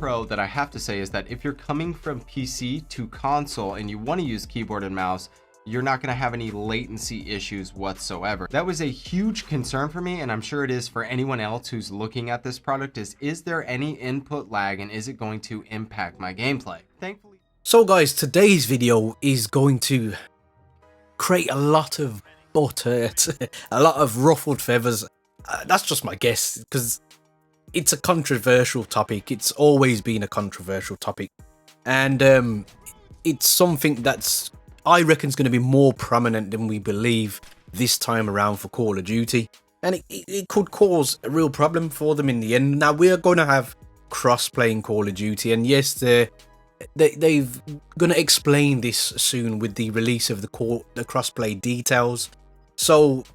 pro that I have to say is that if you're coming from PC to console and you want to use keyboard and mouse, you're not going to have any latency issues whatsoever. That was a huge concern for me, and I'm sure it is for anyone else who's looking at this product, is there any input lag and is it going to impact my gameplay? Thankfully. So guys, today's video is going to create a lot of butt hurt, a lot of ruffled feathers. That's just my guess, because it's a controversial topic. It's always been a controversial topic, and it's something that's, I reckon, is going to be more prominent than we believe this time around for Call of Duty, and it could cause a real problem for them in the end. Now, we're going to have cross-play in Call of Duty, and yes, they're going to explain this soon with the release of the crossplay details. So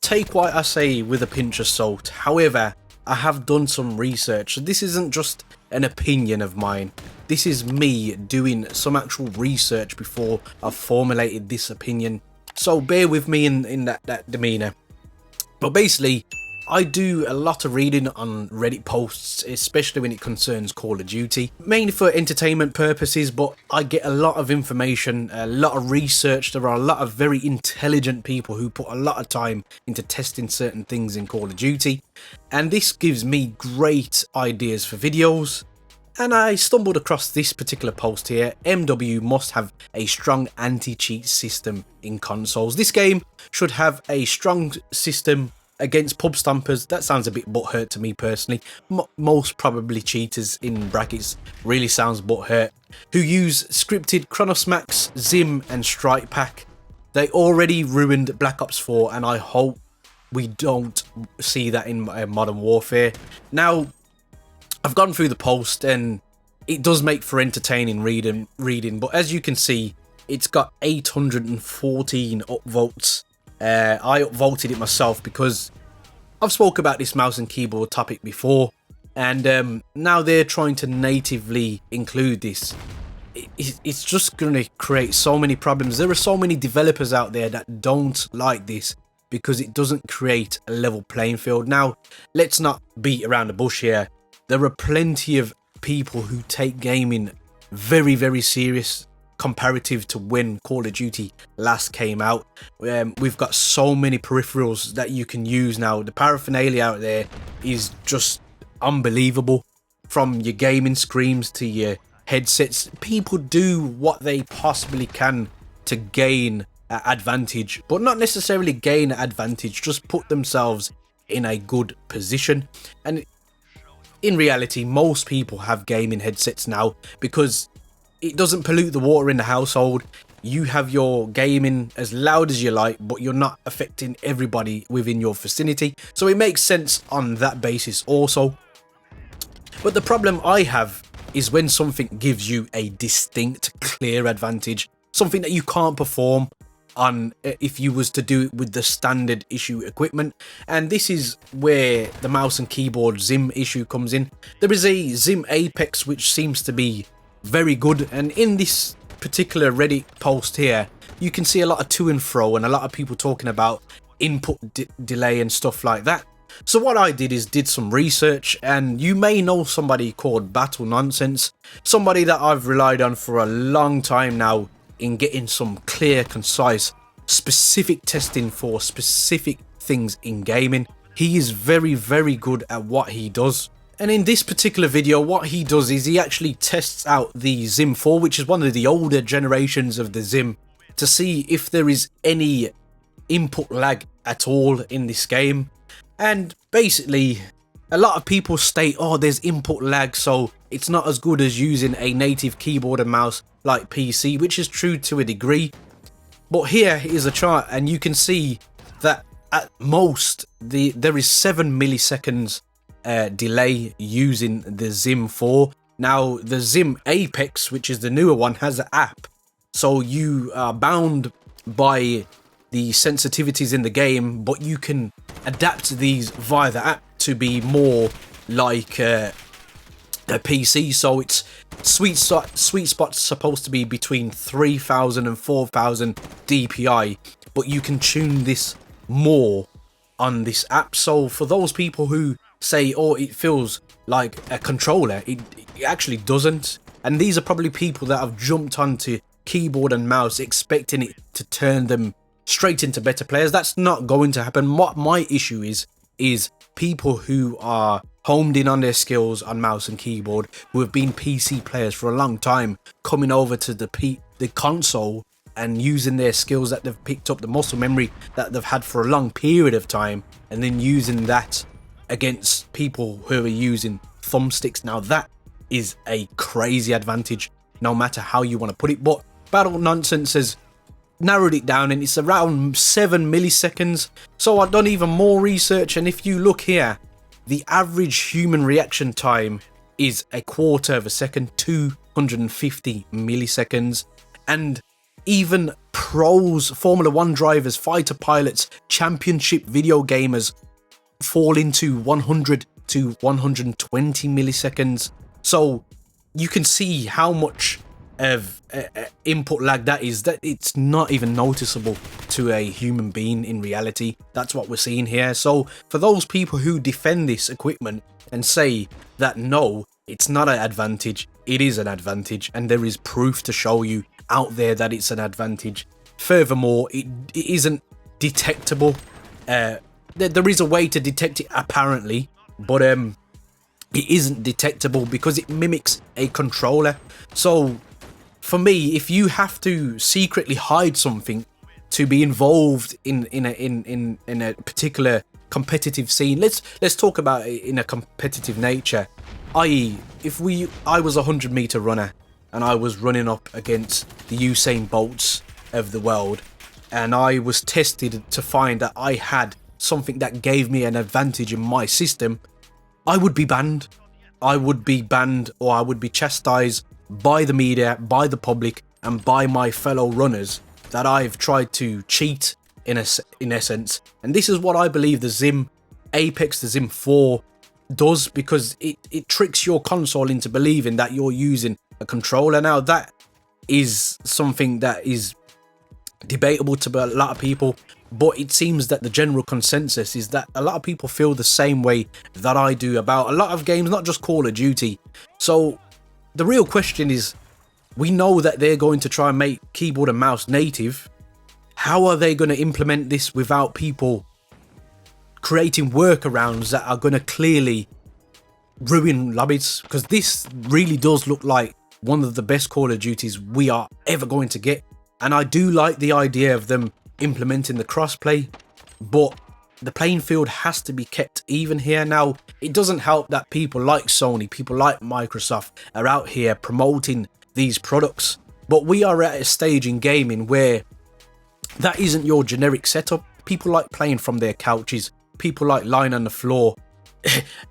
take what I say with a pinch of salt. However, I have done some research. This isn't just an opinion of mine. This is me doing some actual research before I've formulated this opinion. So bear with me in that demeanor. But basically, I do a lot of reading on Reddit posts, especially when it concerns Call of Duty, mainly for entertainment purposes, but I get a lot of information, a lot of research. There are a lot of very intelligent people who put a lot of time into testing certain things in Call of Duty, and this gives me great ideas for videos. And I stumbled across this particular post here. MW must have a strong anti-cheat system in consoles. This game should have a strong system against pub stompers. That sounds a bit butthurt to me personally. Most probably cheaters in brackets really sounds butthurt, who use scripted Chronosmacks, Zim and Strike Pack. They already ruined Black Ops 4, and I hope we don't see that in Modern Warfare. Now, I've gone through the post and it does make for entertaining reading, but as you can see, it's got 814 upvotes. I upvoted it myself because I've spoke about this mouse and keyboard topic before, and now they're trying to natively include this. It's just going to create so many problems. There are so many developers out there that don't like this because it doesn't create a level playing field. Now, let's not beat around the bush here. There are plenty of people who take gaming very, very serious comparative to when Call of Duty last came out. We've got so many peripherals that you can use now. The paraphernalia out there is just unbelievable. From your gaming screens to your headsets, people do what they possibly can to gain advantage, but not necessarily gain advantage, just put themselves in a good position. And in reality, most people have gaming headsets now because it doesn't pollute the water in the household. You have your gaming as loud as you like, but you're not affecting everybody within your vicinity. So it makes sense on that basis also. But the problem I have is when something gives you a distinct, clear advantage, something that you can't perform on if you was to do it with the standard issue equipment. And this is where the mouse and keyboard Zim issue comes in. There is a Zim Apex which seems to be very good, and in this particular Reddit post here you can see a lot of to and fro and a lot of people talking about input delay and stuff like that. So what I did is did some research, and you may know somebody called Battle Nonsense, somebody that I've relied on for a long time now in getting some clear, concise, specific testing for specific things in gaming. He is very, very good at what he does. And in this particular video, what he does is he actually tests out the Zim 4, which is one of the older generations of the Zim, to see if there is any input lag at all in this game. And basically, a lot of people state, oh, there's input lag, so it's not as good as using a native keyboard and mouse like PC, which is true to a degree. But here is a chart, and you can see that at most, there is 7 milliseconds delay using the Zim 4. Now, the Zim Apex, which is the newer one, has an app, so you are bound by the sensitivities in the game, but you can adapt these via the app to be more like a PC. So it's sweet spot's supposed to be between 3000 and 4000 DPI, but you can tune this more on this app. So for those people who say, oh, it feels like a controller. It actually doesn't. And these are probably people that have jumped onto keyboard and mouse expecting it to turn them straight into better players. That's not going to happen. What my issue is people who are homed in on their skills on mouse and keyboard, who have been PC players for a long time, coming over to the console and using their skills that they've picked up, the muscle memory that they've had for a long period of time, and then using that against people who are using thumbsticks. Now that is a crazy advantage, no matter how you want to put it. But Battle Nonsense has narrowed it down, and it's around 7 milliseconds. So I've done even more research, and if you look here, the average human reaction time is a quarter of a second, 250 milliseconds. And even pros, Formula 1 drivers, fighter pilots, championship video gamers fall into 100 to 120 milliseconds. So you can see how much of input lag that is, that it's not even noticeable to a human being in reality. That's what we're seeing here. So for those people who defend this equipment and say that no, it's not an advantage, it is an advantage, and there is proof to show you out there that it's an advantage. Furthermore, it isn't detectable. There is a way to detect it apparently, but it isn't detectable because it mimics a controller. So for me, if you have to secretly hide something to be involved in a particular competitive scene, let's talk about it in a competitive nature. I.e., if I was a 100-meter runner and I was running up against the Usain Bolts of the world, and I was tested to find that I had something that gave me an advantage in my system, I would be banned. I would be banned, or I would be chastised by the media, by the public, and by my fellow runners that I've tried to cheat in essence. And this is what I believe the Zim Apex, the Zim 4 does, because it tricks your console into believing that you're using a controller. Now that is something that is debatable to a lot of people, but it seems that the general consensus is that a lot of people feel the same way that I do about a lot of games, not just Call of Duty. So the real question is, we know that they're going to try and make keyboard and mouse native. How are they going to implement this without people creating workarounds that are going to clearly ruin lobbies? Because this really does look like one of the best Call of Duties we are ever going to get. And I do like the idea of them implementing the crossplay, but the playing field has to be kept even here. Now, it doesn't help that people like Sony, people like Microsoft are out here promoting these products, but we are at a stage in gaming where that isn't your generic setup. People like playing from their couches, people like lying on the floor.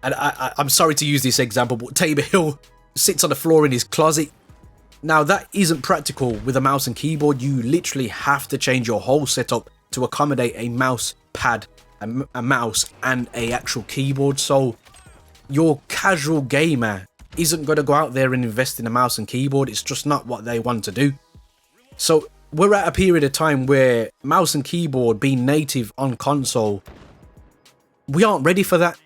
And I'm sorry to use this example, but Tabor Hill sits on the floor in his closet. Now, that isn't practical with a mouse and keyboard. You literally have to change your whole setup to accommodate a mouse pad, a mouse, and a actual keyboard. So your casual gamer isn't going to go out there and invest in a mouse and keyboard. It's just not what they want to do. So we're at a period of time where mouse and keyboard being native on console, we aren't ready for that.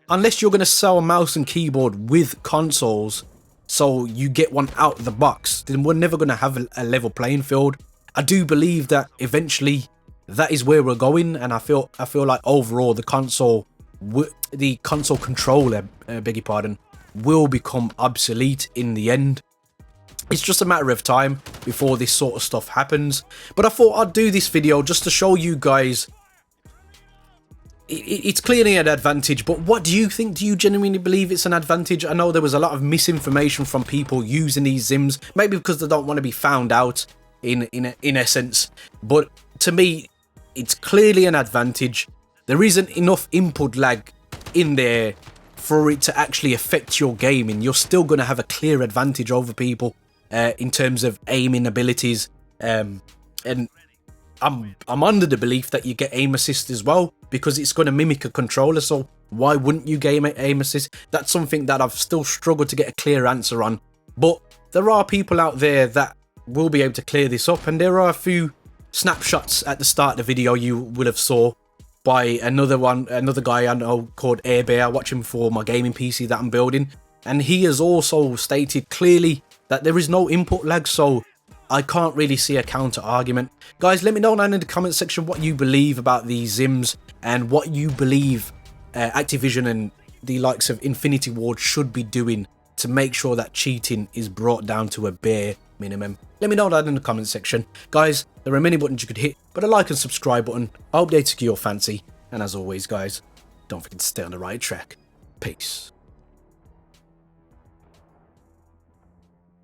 Unless you're going to sell a mouse and keyboard with consoles, so you get one out of the box, then we're never going to have a level playing field. I do believe that eventually that is where we're going, and I feel like overall the console controller, beg your pardon, will become obsolete in the end. It's just a matter of time before this sort of stuff happens. But I thought I'd do this video just to show you guys it's clearly an advantage, but what do you think? Do you genuinely believe it's an advantage? I know there was a lot of misinformation from people using these Zims, maybe because they don't want to be found out in essence, but to me it's clearly an advantage. There isn't enough input lag in there for it to actually affect your gaming. You're still going to have a clear advantage over people in terms of aiming abilities, and I'm under the belief that you get aim assist as well, because it's going to mimic a controller. So why wouldn't you get aim assist? That's something that I've still struggled to get a clear answer on, but there are people out there that will be able to clear this up, and there are a few snapshots at the start of the video you will have saw by another guy I know called Air Bear. I watch him for my gaming PC that I'm building, and he has also stated clearly that there is no input lag, so I can't really see a counter argument. Guys, let me know down in the comment section what you believe about these Zims and what you believe Activision and the likes of Infinity Ward should be doing to make sure that cheating is brought down to a bare minimum. Let me know that in the comment section. Guys, there are many buttons you could hit, but a like and subscribe button, I hope they took your fancy. And as always, guys, don't forget to stay on the right track. Peace.